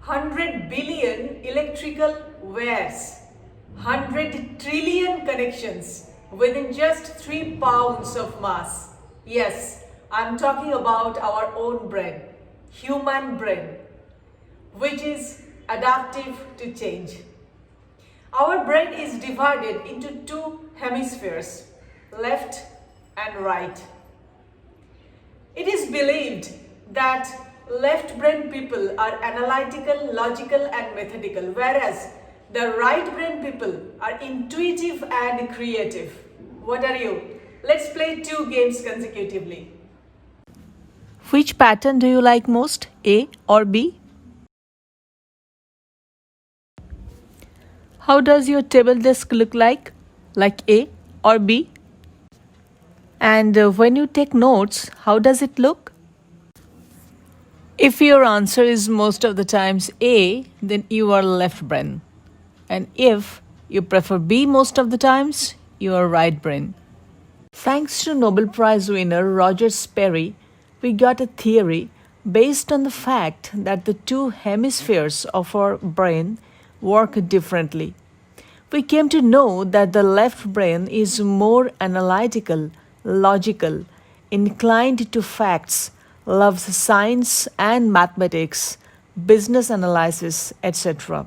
100 billion electrical wires, 100 trillion connections within just 3 pounds of mass. Yes, I'm talking about our own brain, human brain, which is adaptive to change. Our brain is divided into two hemispheres, left and right. It is believed that left brain people are analytical, logical and methodical, whereas the right brain people are intuitive and creative. What are you? Let's play 2 games consecutively. Which pattern do you like most, A or B? How does your table desk look like A or B? And when you take notes, how does it look? If your answer is most of the times A, then you are left brain. And if you prefer B most of the times, you are right brain. Thanks to Nobel Prize winner Roger Sperry, we got a theory based on the fact that the two hemispheres of our brain work differently. We came to know that the left brain is more analytical, logical, inclined to facts, loves science and mathematics, business analysis, etc.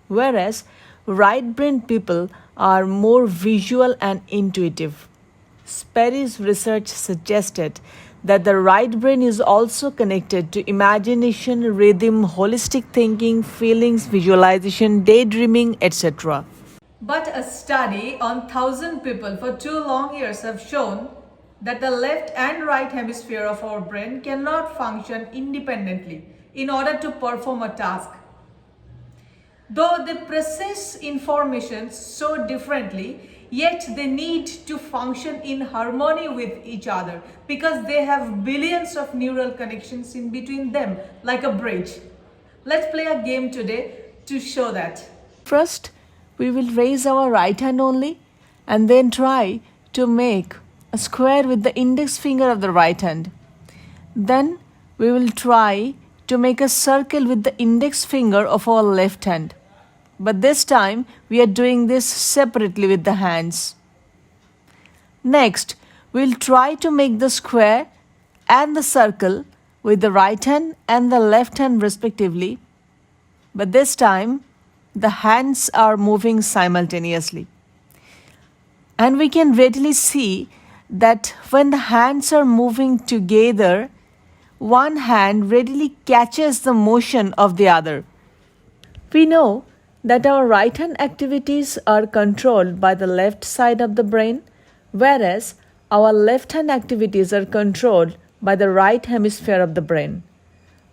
Whereas right brain people are more visual and intuitive. Sperry's research suggested that the right brain is also connected to imagination, rhythm, holistic thinking, feelings, visualization, daydreaming, etc. But a study on 1,000 people for 2 long years have shown that the left and right hemisphere of our brain cannot function independently in order to perform a task. Though they process information so differently, yet they need to function in harmony with each other because they have billions of neural connections in between them, like a bridge. Let's play a game today to show that. First, we will raise our right hand only and then try to make a square with the index finger of the right hand. Then we will try to make a circle with the index finger of our left hand. But this time we are doing this separately with the hands. Next, we'll try to make the square and the circle with the right hand and the left hand respectively. But this time the hands are moving simultaneously. And we can readily see that when the hands are moving together, one hand readily catches the motion of the other. We know that our right hand activities are controlled by the left side of the brain, whereas our left hand activities are controlled by the right hemisphere of the brain.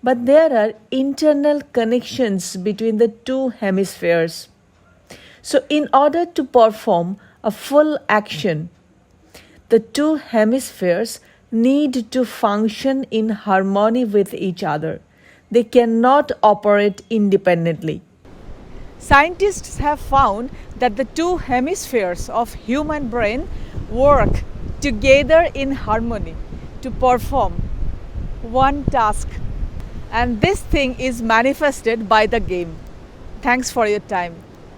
But there are internal connections between the two hemispheres. So in order to perform a full action, the two hemispheres need to function in harmony with each other. They cannot operate independently. Scientists have found that the two hemispheres of human brain work together in harmony to perform one task. And this thing is manifested by the game. Thanks for your time.